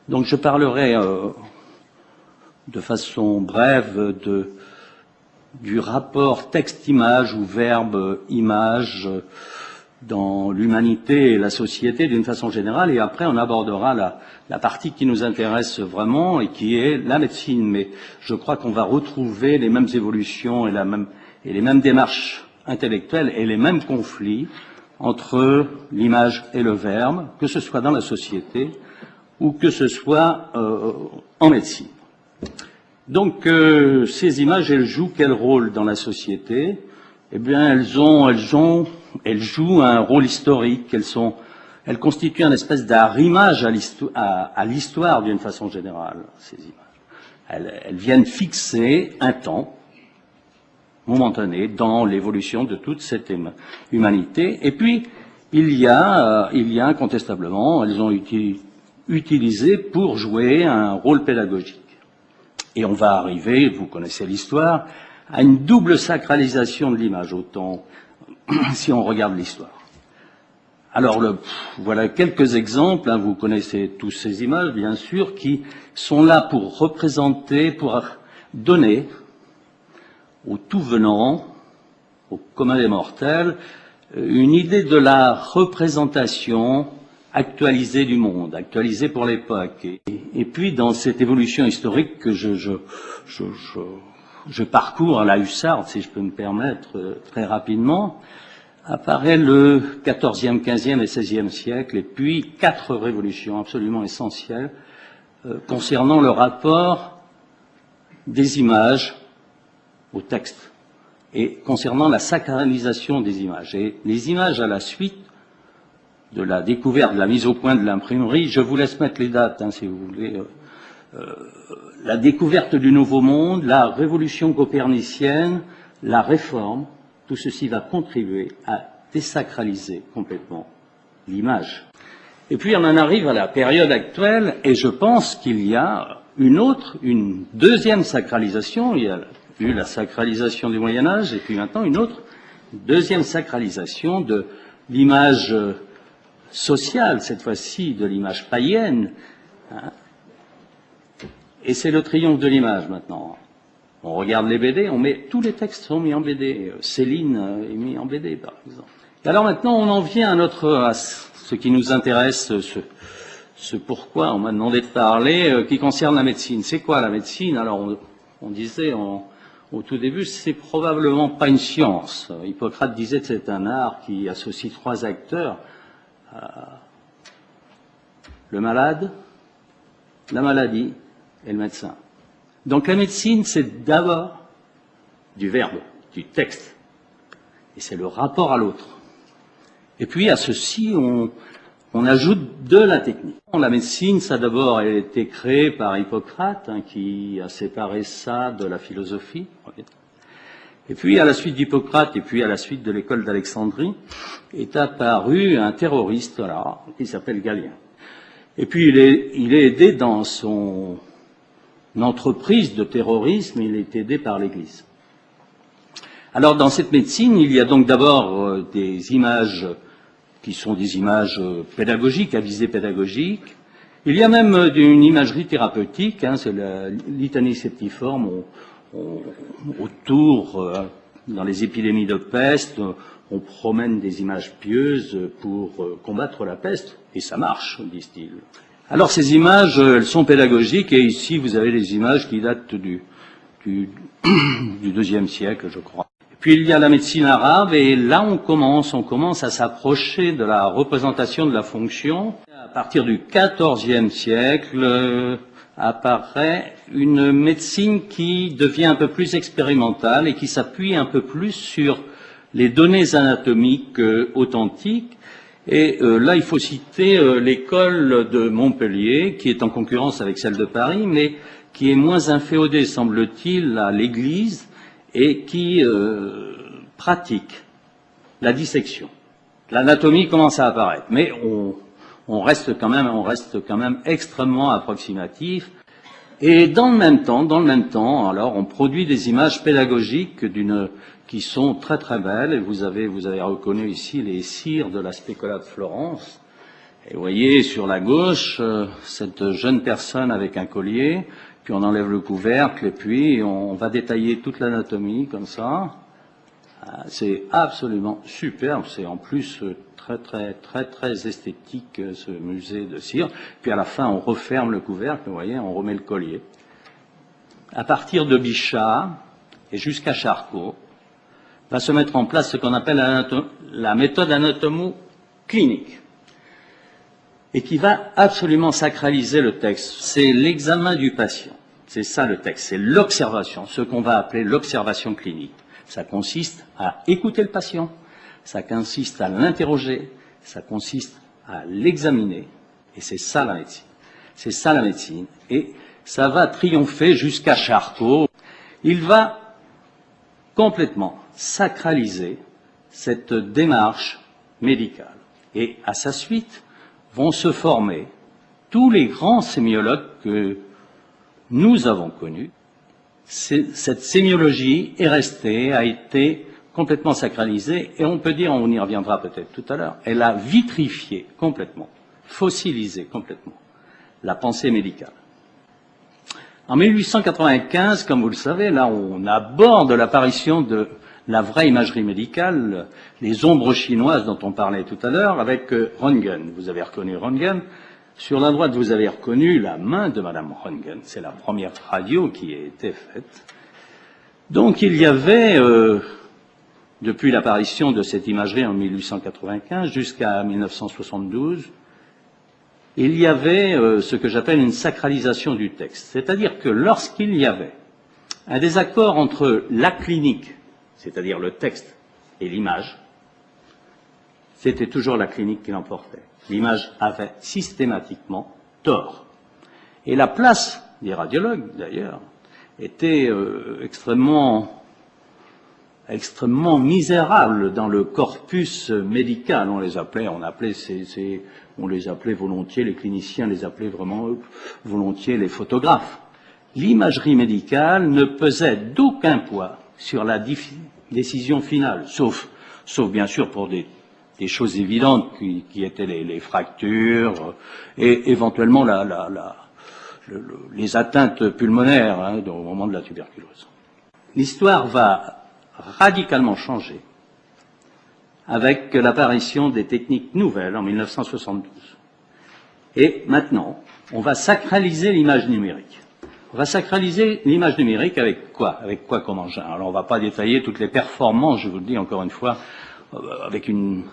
Donc je parlerai de façon brève du rapport texte-image ou verbe-image dans l'humanité et la société d'une façon générale, et après on abordera la partie qui nous intéresse vraiment et qui est la médecine. Mais je crois qu'on va retrouver les mêmes évolutions et les mêmes démarches intellectuelles et les mêmes conflits entre l'image et le verbe, que ce soit dans la société ou que ce soit en médecine. Donc ces images, elles jouent quel rôle dans la société? Eh bien, elles jouent un rôle historique. Elles constituent une espèce d'arrimage à l'histoire d'une façon générale, ces images. Elles viennent fixer un temps momentané dans l'évolution de toute cette humanité. Et puis, il y a incontestablement, elles ont été utilisées pour jouer un rôle pédagogique. Et on va arriver, vous connaissez l'histoire, à une double sacralisation de l'image, autant si on regarde l'histoire. Alors, voilà quelques exemples, hein, vous connaissez tous ces images, bien sûr, qui sont là pour représenter, pour donner au tout venant, au commun des mortels, une idée de la représentation actualisée du monde, actualisée pour l'époque. Et puis, dans cette évolution historique que je parcours à la hussarde, si je peux me permettre, très rapidement, apparaît le XIVe, XVe et XVIe siècle, et puis 4 révolutions absolument essentielles concernant le rapport des images au texte et concernant la sacralisation des images. Et les images à la suite de la découverte, de la mise au point de l'imprimerie, je vous laisse mettre les dates, hein, si vous voulez, la découverte du Nouveau Monde, la révolution copernicienne, la réforme, tout ceci va contribuer à désacraliser complètement l'image. Et puis on en arrive à la période actuelle, et je pense qu'il y a une deuxième sacralisation. Il y a eu la sacralisation du Moyen-Âge, et puis maintenant une autre deuxième sacralisation de l'image sociale, cette fois-ci de l'image païenne, hein. Et c'est le triomphe de l'image maintenant. On regarde les BD, tous les textes sont mis en BD. Céline est mis en BD, par exemple. Et alors maintenant, on en vient à ce qui nous intéresse, ce pourquoi on m'a demandé de parler, qui concerne la médecine. C'est quoi la médecine? Alors, on disait au tout début, c'est probablement pas une science. Hippocrate disait que c'est un art qui associe 3 acteurs. Le malade, la maladie et le médecin. Donc la médecine, c'est d'abord du verbe, du texte, et c'est le rapport à l'autre. Et puis à ceci, on ajoute de la technique. La médecine, ça d'abord a été créé par Hippocrate, hein, qui a séparé ça de la philosophie. Et puis à la suite d'Hippocrate, et puis à la suite de l'école d'Alexandrie, est apparu un terroriste, là, qui s'appelle Galien. Et puis il est aidé dans son entreprise de terrorisme, il est aidé par l'Église. Alors dans cette médecine, il y a donc d'abord des images qui sont des images pédagogiques, à visée pédagogique. Il y a même une imagerie thérapeutique, hein, c'est la litanie septiforme, autour, dans les épidémies de peste, on promène des images pieuses pour combattre la peste, et ça marche, disent-ils. Alors ces images, elles sont pédagogiques, et ici vous avez les images qui datent du IIe siècle, je crois. Et puis il y a la médecine arabe, et là on commence à s'approcher de la représentation de la fonction. À partir du XIVe siècle apparaît une médecine qui devient un peu plus expérimentale et qui s'appuie un peu plus sur les données anatomiques authentiques. Et là, il faut citer l'école de Montpellier, qui est en concurrence avec celle de Paris, mais qui est moins inféodée, semble-t-il, à l'Église, et qui pratique la dissection. L'anatomie commence à apparaître, mais on reste quand même extrêmement approximatif. Et dans le même temps, alors, on produit des images pédagogiques qui sont très très belles, et vous avez reconnu ici les cires de la Spécola de Florence, Et vous voyez sur la gauche, cette jeune personne avec un collier, puis on enlève le couvercle, et puis on va détailler toute l'anatomie comme ça. C'est absolument superbe, c'est en plus très esthétique ce musée de cire. Puis à la fin, on referme le couvercle, vous voyez, on remet le collier. À partir de Bichat et jusqu'à Charcot, va se mettre en place ce qu'on appelle la méthode anatomo-clinique, et qui va absolument sacraliser le texte. C'est l'examen du patient, c'est ça le texte, c'est l'observation, ce qu'on va appeler l'observation clinique. Ça consiste à écouter le patient, ça consiste à l'interroger, ça consiste à l'examiner, et c'est ça la médecine. C'est ça la médecine, et ça va triompher jusqu'à Charcot. Il va complètement sacraliser cette démarche médicale. Et à sa suite vont se former tous les grands sémiologues que nous avons connus. Cette sémiologie est restée, a été complètement sacralisée, et on peut dire, on y reviendra peut-être tout à l'heure, elle a vitrifié complètement, fossilisé complètement la pensée médicale. En 1895, comme vous le savez, là on aborde l'apparition de la vraie imagerie médicale, les ombres chinoises dont on parlait tout à l'heure, avec Röntgen. Vous avez reconnu Röntgen. Sur la droite, vous avez reconnu la main de Madame Röntgen. C'est la première radio qui a été faite. Donc il y avait, depuis l'apparition de cette imagerie en 1895 jusqu'à 1972, il y avait ce que j'appelle une sacralisation du texte. C'est-à-dire que lorsqu'il y avait un désaccord entre la clinique, c'est-à-dire le texte, et l'image, c'était toujours la clinique qui l'emportait. L'image avait systématiquement tort. Et la place des radiologues, d'ailleurs, était extrêmement misérable dans le corpus médical. On les appelait volontiers, les cliniciens les appelaient vraiment volontiers les photographes. L'imagerie médicale ne pesait d'aucun poids sur la décision finale, sauf bien sûr pour des choses évidentes qui étaient les fractures et éventuellement les atteintes pulmonaires au moment de la tuberculose. L'histoire va radicalement changer avec l'apparition des techniques nouvelles en 1972. Et maintenant, on va sacraliser l'image numérique. On va sacraliser l'image numérique avec quoi? Avec quoi comme engin? Alors on ne va pas détailler toutes les performances, je vous le dis encore une fois, avec une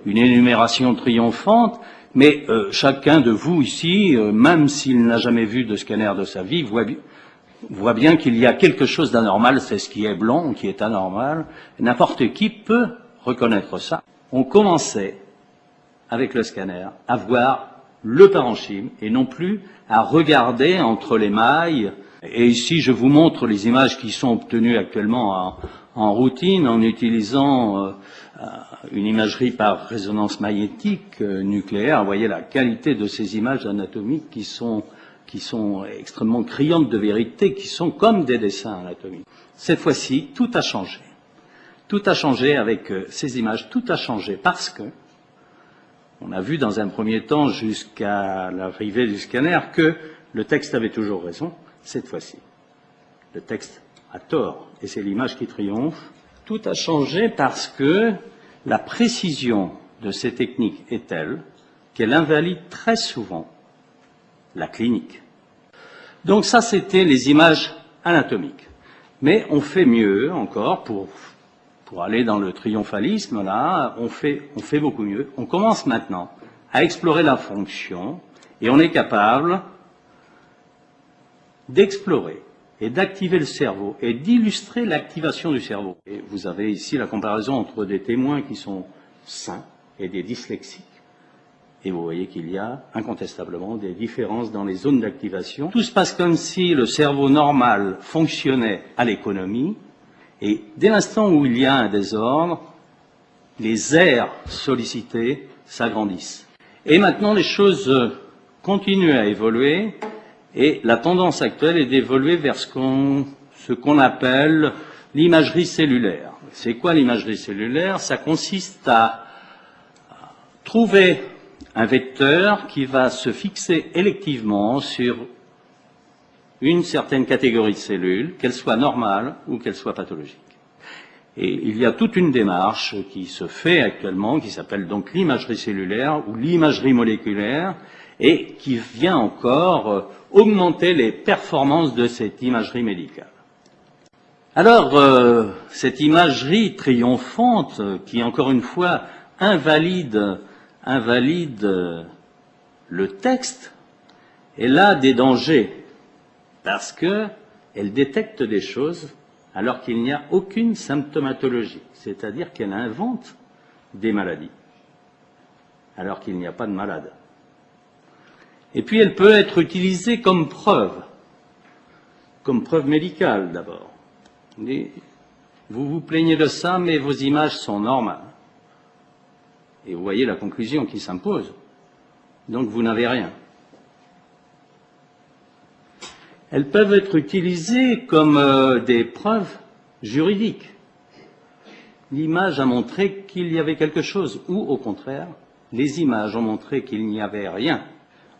énumération triomphante, mais chacun de vous ici, même s'il n'a jamais vu de scanner de sa vie, voit bien qu'il y a quelque chose d'anormal, c'est ce qui est blanc, qui est anormal. N'importe qui peut reconnaître ça. On commençait, avec le scanner, à voir le parenchyme et non plus à regarder entre les mailles. Et ici, je vous montre les images qui sont obtenues actuellement en routine en utilisant une imagerie par résonance magnétique nucléaire. Vous voyez la qualité de ces images anatomiques qui sont extrêmement criantes de vérité, qui sont comme des dessins anatomiques. Cette fois-ci, tout a changé. Tout a changé avec ces images, tout a changé parce que on a vu dans un premier temps, jusqu'à l'arrivée du scanner, que le texte avait toujours raison. Cette fois-ci, le texte a tort, et c'est l'image qui triomphe. Tout a changé parce que la précision de ces techniques est telle qu'elle invalide très souvent la clinique. Donc ça, c'était les images anatomiques. Mais on fait mieux encore pour aller dans le triomphalisme, là, on fait beaucoup mieux. On commence maintenant à explorer la fonction et on est capable d'explorer et d'activer le cerveau et d'illustrer l'activation du cerveau. Et vous avez ici la comparaison entre des témoins qui sont sains et des dyslexiques. Et vous voyez qu'il y a incontestablement des différences dans les zones d'activation. Tout se passe comme si le cerveau normal fonctionnait à l'économie. Et dès l'instant où il y a un désordre, les aires sollicitées s'agrandissent. Et maintenant, les choses continuent à évoluer, et la tendance actuelle est d'évoluer vers ce qu'on appelle l'imagerie cellulaire. C'est quoi l'imagerie cellulaire? Ça consiste à trouver un vecteur qui va se fixer électivement sur une certaine catégorie de cellules, qu'elle soit normale ou qu'elle soit pathologique. Et il y a toute une démarche qui se fait actuellement, qui s'appelle donc l'imagerie cellulaire ou l'imagerie moléculaire, et qui vient encore augmenter les performances de cette imagerie médicale. Alors, cette imagerie triomphante, qui encore une fois invalide le texte, elle a des dangers, parce qu'elle détecte des choses alors qu'il n'y a aucune symptomatologie, c'est-à-dire qu'elle invente des maladies, alors qu'il n'y a pas de malade. Et puis elle peut être utilisée comme preuve médicale d'abord. Vous vous plaignez de ça, mais vos images sont normales. Et vous voyez la conclusion qui s'impose. Donc vous n'avez rien. Elles peuvent être utilisées comme des preuves juridiques. L'image a montré qu'il y avait quelque chose, ou au contraire, les images ont montré qu'il n'y avait rien.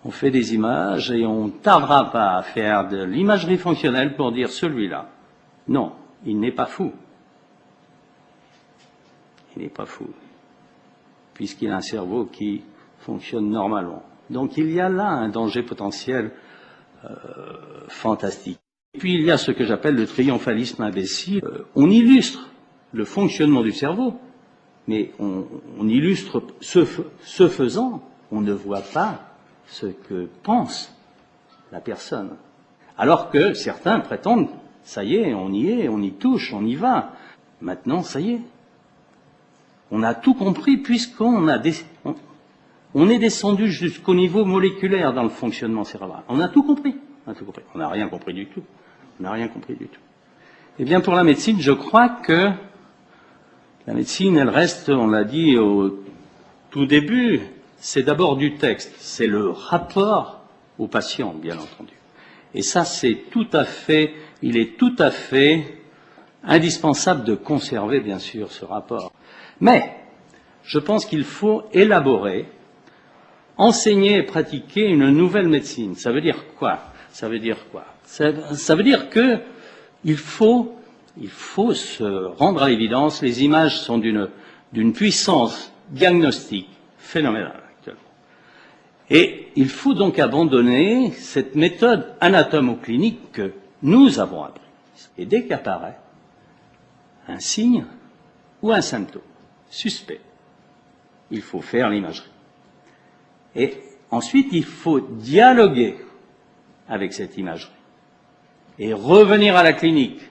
On fait des images et on ne tardera pas à faire de l'imagerie fonctionnelle pour dire celui-là. Non, il n'est pas fou. Il n'est pas fou, puisqu'il a un cerveau qui fonctionne normalement. Donc il y a là un danger potentiel fantastique. Et puis il y a ce que j'appelle le triomphalisme imbécile. On illustre le fonctionnement du cerveau, mais on illustre ce faisant, on ne voit pas ce que pense la personne. Alors que certains prétendent, ça y est, on y touche, on y va. Maintenant, ça y est. On a tout compris puisqu'on on est descendu jusqu'au niveau moléculaire dans le fonctionnement cérébral. On a tout compris. On n'a rien compris du tout. On n'a rien compris du tout. Eh bien, pour la médecine, je crois que la médecine, elle reste, on l'a dit au tout début, c'est d'abord du texte, c'est le rapport au patient, bien entendu. Et ça, il est tout à fait indispensable de conserver, bien sûr, ce rapport. Mais, je pense qu'il faut élaborer, enseigner et pratiquer une nouvelle médecine. Ça veut dire quoi? Ça veut dire que il faut se rendre à l'évidence, les images sont d'une puissance diagnostique phénoménale actuellement. Et il faut donc abandonner cette méthode anatomo-clinique que nous avons apprise. Et dès qu'apparaît un signe ou un symptôme suspect, il faut faire l'imagerie. Et ensuite, il faut dialoguer avec cette imagerie et revenir à la clinique